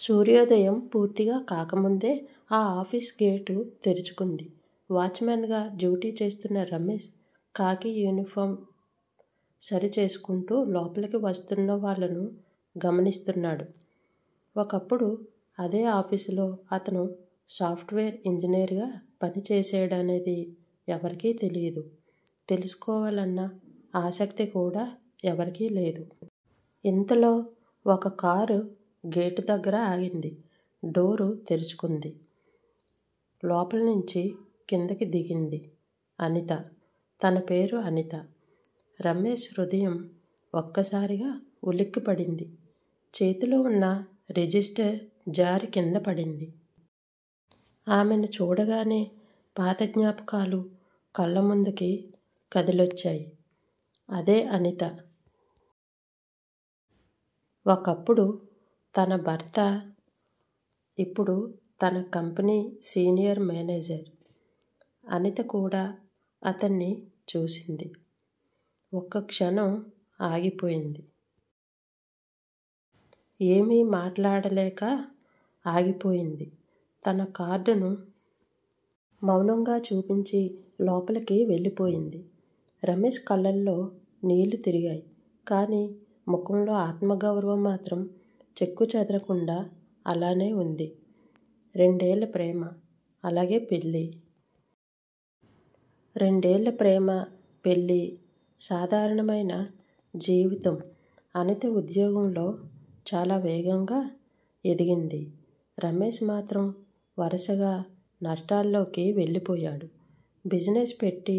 సూర్యోదయం పూర్తిగా కాకముందే ఆ ఆఫీస్ గేటు తెరుచుకుంది. వాచ్మెన్గా డ్యూటీ చేస్తున్న రమేష్ ఖాకీ యూనిఫామ్ సరిచేసుకుంటూ లోపలికి వస్తున్న వాళ్ళను గమనిస్తున్నాడు. ఒకప్పుడు అదే ఆఫీసులో అతను సాఫ్ట్వేర్ ఇంజనీర్గా పనిచేసాడనేది ఎవరికీ తెలియదు. తెలుసుకోవాలన్న ఆసక్తి కూడా ఎవరికీ లేదు. ఇంతలో ఒక కారు గేటు దగ్గర ఆగింది. డోరు తెరుచుకుంది. లోపల నుంచి కిందకి దిగింది అనిత. తన పేరు అనిత. రమేష్ హృదయం ఒక్కసారిగా ఉలిక్కిపడింది. చేతిలో ఉన్న రిజిస్టర్ జారి కింద పడింది. ఆమెను చూడగానే పాత జ్ఞాపకాలు కళ్ళ ముందుకి కదిలొచ్చాయి. అదే అనిత. ఒకప్పుడు తన భర్త, ఇప్పుడు తన కంపెనీ సీనియర్ మేనేజర్. అనిత కూడా అతన్ని చూసింది. ఒక్క క్షణం ఆగిపోయింది. ఏమీ మాట్లాడలేక ఆగిపోయింది. తన కార్డును మౌనంగా చూపించి లోపలికి వెళ్ళిపోయింది. రమేష్ కళ్ళల్లో నీళ్లు తిరిగాయి. కానీ ముఖంలో ఆత్మగౌరవం మాత్రం చెక్కు చెదరకుండా అలానే ఉంది. 2 ఏళ్ల ప్రేమ, అలాగే పెళ్ళి. 2 ఏళ్ల ప్రేమ, పెళ్ళి, సాధారణమైన జీవితం. అనిత ఉద్యోగంలో చాలా వేగంగా ఎదిగింది. రమేష్ మాత్రం వరుసగా నష్టాల్లోకి వెళ్ళిపోయాడు. బిజినెస్ పెట్టి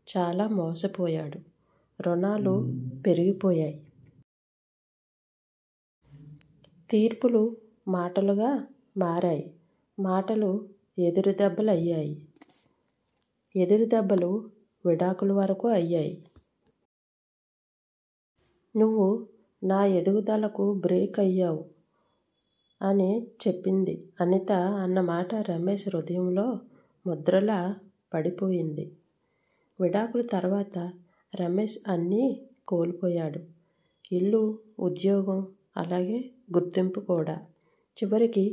చాలా మోసపోయాడు. రుణాలు పెరిగిపోయాయి. తీర్పులు మాటలుగా మారాయి. మాటలు ఎదురుదెబ్బలయ్యాయి. ఎదురుదెబ్బలు విడాకుల వరకు అయ్యాయి. నువ్వు నా ఎదుగుదలకు బ్రేక్ అయ్యావు అని చెప్పింది అనిత అన్న మాట రమేష్ హృదయంలో ముద్రలా పడిపోయింది. విడాకుల తర్వాత రమేష్ అన్నీ కోల్పోయాడు. ఇల్లు, ఉద్యోగం, అలాగే గుర్తింపు కూడా. చివరికి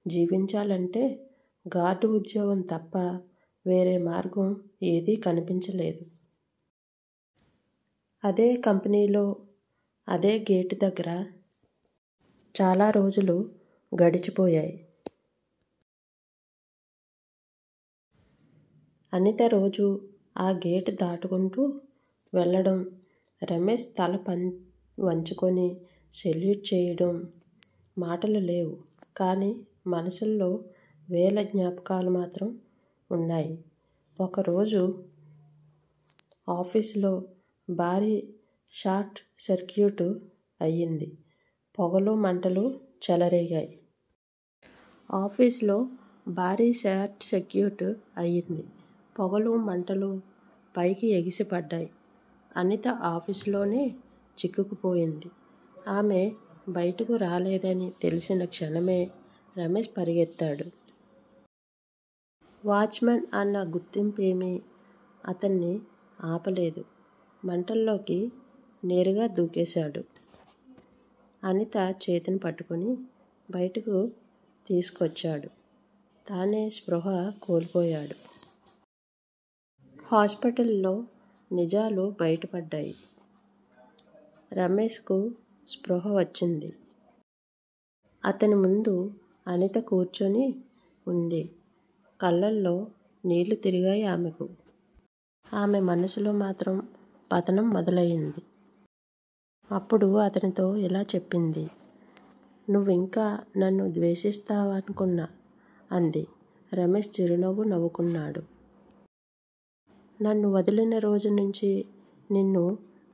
జీవించాలంటే గార్డు ఉద్యోగం తప్ప వేరే మార్గం ఏదీ కనిపించలేదు. అదే కంపెనీలో అదే గేటు దగ్గర చాలా రోజులు గడిచిపోయాయి. అనిత రోజు ఆ గేటు దాటుకుంటూ వెళ్ళడం, రమేష్ తల వంచుకొని సెల్యూట్ చేయడం. మాటలు లేవు, కానీ మనసుల్లో వేల జ్ఞాపకాలు మాత్రం ఉన్నాయి. ఒకరోజు ఆఫీసులో భారీ షార్ట్ సర్క్యూట్ అయ్యింది. పొగలు, మంటలు చెలరేగాయి. ఆఫీసులో భారీ షార్ట్ సర్క్యూట్ అయ్యింది. పొగలు, మంటలు పైకి ఎగిసిపడ్డాయి. అనిత ఆఫీసులోనే చిక్కుకుపోయింది. ఆమె బయటకు రాలేదని తెలిసిన క్షణమే రమేష్ పరిగెత్తాడు. వాచ్మెన్ అన్న గుర్తింపేమీ అతన్ని ఆపలేదు. మంటల్లోకి నేరుగా దూకేశాడు. అనిత చేతిని పట్టుకుని బయటకు తీసుకొచ్చాడు. తానే స్పృహ కోల్పోయాడు. హాస్పిటల్లో నిజాలు బయటపడ్డాయి. రమేష్కు స్పృహ వచ్చింది. అతని ముందు అనిత కూర్చొని ఉంది. కళ్ళల్లో నీళ్లు తిరిగాయి ఆమెకు. ఆమె మనసులో మాత్రం పతనం మొదలయ్యింది. అప్పుడు అతనితో ఇలా చెప్పింది. నువ్వింకా నన్ను ద్వేషిస్తావనుకున్నా అంది. రమేష్ చిరునవ్వు నవ్వుకున్నాడు. నన్ను వదిలిన రోజు నుంచి నిన్ను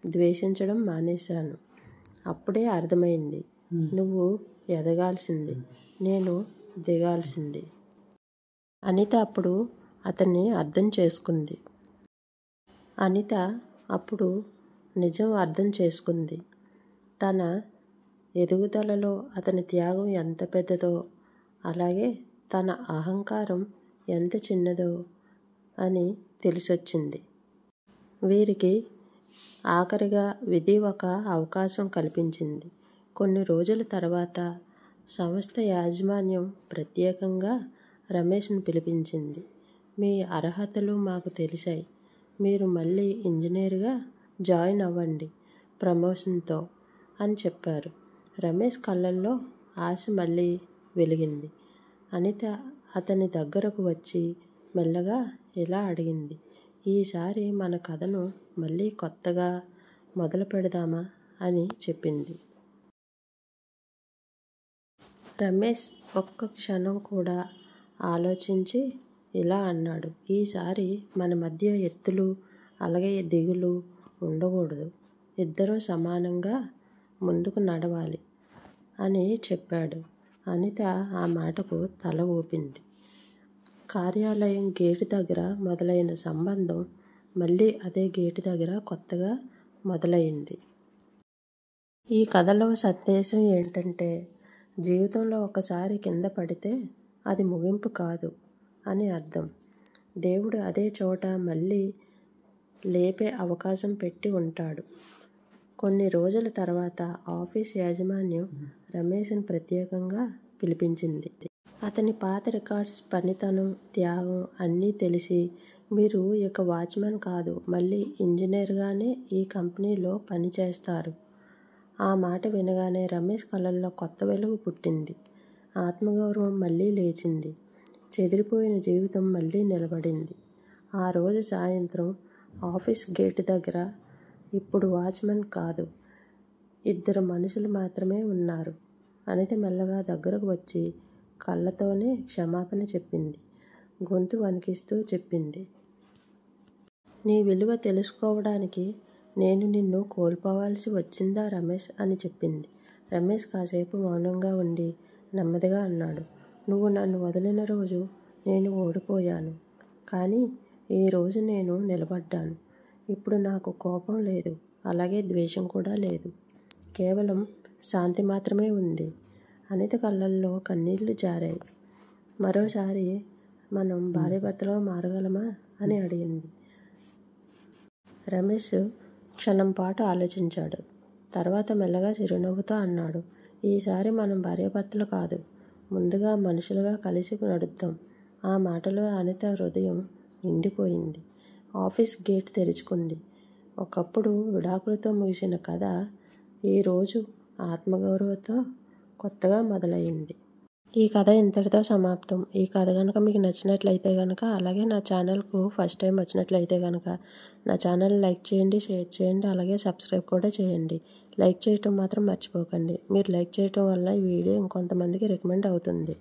ద్వేషించడం మానేశాను. అప్పుడే అర్థమైంది. నువ్వు ఎదగాల్సింది, నేను దిగాల్సింది. అనిత అప్పుడు అతన్ని అర్థం చేసుకుంది. అనిత అప్పుడు నిజం అర్థం చేసుకుంది. తన ఎదుగుదలలో అతని త్యాగం ఎంత పెద్దదో, అలాగే తన అహంకారం ఎంత చిన్నదో అని తెలిసొచ్చింది. వీరికి ఆఖరిగా విధి ఒక అవకాశం కల్పించింది. కొన్ని రోజుల తర్వాత సంస్థ యాజమాన్యం ప్రత్యేకంగా రమేష్ను పిలిపించింది. మీ అర్హతలు మాకు తెలిసాయి. మీరు మళ్ళీ ఇంజనీర్గా జాయిన్ అవ్వండి ప్రమోషన్తో అని చెప్పారు. రమేష్ కళ్ళల్లో ఆశ మళ్ళీ వెలిగింది. అనిత అతని దగ్గరకు వచ్చి మెల్లగా ఇలా అడిగింది. ఈసారి మన కథను మళ్ళీ కొత్తగా మొదలు పెడదామా అని చెప్పింది. రమేష్ ఒక్క క్షణం కూడా ఆలోచించి ఇలా అన్నాడు. ఈసారి మన మధ్య ఎత్తులు అలాగే దిగులు ఉండకూడదు. ఇద్దరం సమానంగా ముందుకు నడవాలి అని చెప్పాడు. అనిత ఆ మాటకు తల ఊపింది. కార్యాలయం గేటు దగ్గర మొదలైన సంబంధం మళ్ళీ అదే గేటు దగ్గర కొత్తగా మొదలైంది. ఈ కథలో సందేశం ఏంటంటే, జీవితంలో ఒకసారి కింద పడితే అది ముగింపు కాదు అని అర్థం. దేవుడు అదే చోట మళ్ళీ లేపే అవకాశం పెట్టి ఉంటాడు. కొన్ని రోజుల తర్వాత ఆఫీస్ యాజమాన్యం రమేష్ను ప్రత్యేకంగా పిలిపించింది. అతని పాత రికార్డ్స్, పనితనం, త్యాగం అన్నీ తెలిసి, మీరు ఇక వాచ్మెన్ కాదు, మళ్ళీ ఇంజనీర్గానే ఈ కంపెనీలో పనిచేస్తారు. ఆ మాట వినగానే రమేష్ కళ్ళల్లో కొత్త వెలుగు పుట్టింది. ఆత్మగౌరవం మళ్ళీ లేచింది. చెదిరిపోయిన జీవితం మళ్ళీ నిలబడింది. ఆ రోజు సాయంత్రం ఆఫీస్ గేటు దగ్గర ఇప్పుడు వాచ్మెన్ కాదు, ఇద్దరు మనుషులు మాత్రమే ఉన్నారు. అనిత మెల్లగా దగ్గరకు వచ్చి కళ్ళతోనే క్షమాపణ చెప్పింది. గొంతు వణికిస్తూ చెప్పింది. నీ విలువ తెలుసుకోవడానికి నేను నిన్ను కోల్పోవాల్సి వచ్చిందా రమేష్ అని చెప్పింది. రమేష్ కాసేపు మౌనంగా ఉండి నెమ్మదిగా అన్నాడు. నువ్వు నన్ను వదిలిన రోజు నేను ఓడిపోయాను. కానీ ఈరోజు నేను నిలబడ్డాను. ఇప్పుడు నాకు కోపం లేదు, అలాగే ద్వేషం కూడా లేదు. కేవలం శాంతి మాత్రమే ఉంది. అనిత కళ్ళల్లో కన్నీళ్లు జారాయి. మరోసారి మనం భార్యాభర్తలుగా మారగలమా అని అడిగింది. రమేష్ క్షణం పాటు ఆలోచించాడు. తర్వాత మెల్లగా చిరునవ్వుతో అన్నాడు. ఈసారి మనం భార్యాభర్తలు కాదు, ముందుగా మనుషులుగా కలిసి నడుద్దాం. ఆ మాటలో అనిత హృదయం నిండిపోయింది. ఆఫీస్ గేట్ తెరుచుకుంది. ఒకప్పుడు విడాకులతో ముగిసిన కథ ఈరోజు ఆత్మగౌరవంతో కొత్తగా మొదలైంది. ఈ కథ ఇంతటితో సమాప్తం. ఈ కథ కనుక మీకు నచ్చినట్లయితే కనుక, అలాగే నా ఛానల్కు ఫస్ట్ టైం వచ్చినట్లయితే కనుక నా ఛానల్ లైక్ చేయండి, షేర్ చేయండి, అలాగే సబ్స్క్రైబ్ కూడా చేయండి. లైక్ చేయటం మాత్రం మర్చిపోకండి. మీరు లైక్ చేయటం వల్ల ఈ వీడియో ఇంకొంతమందికి రికమెండ్ అవుతుంది.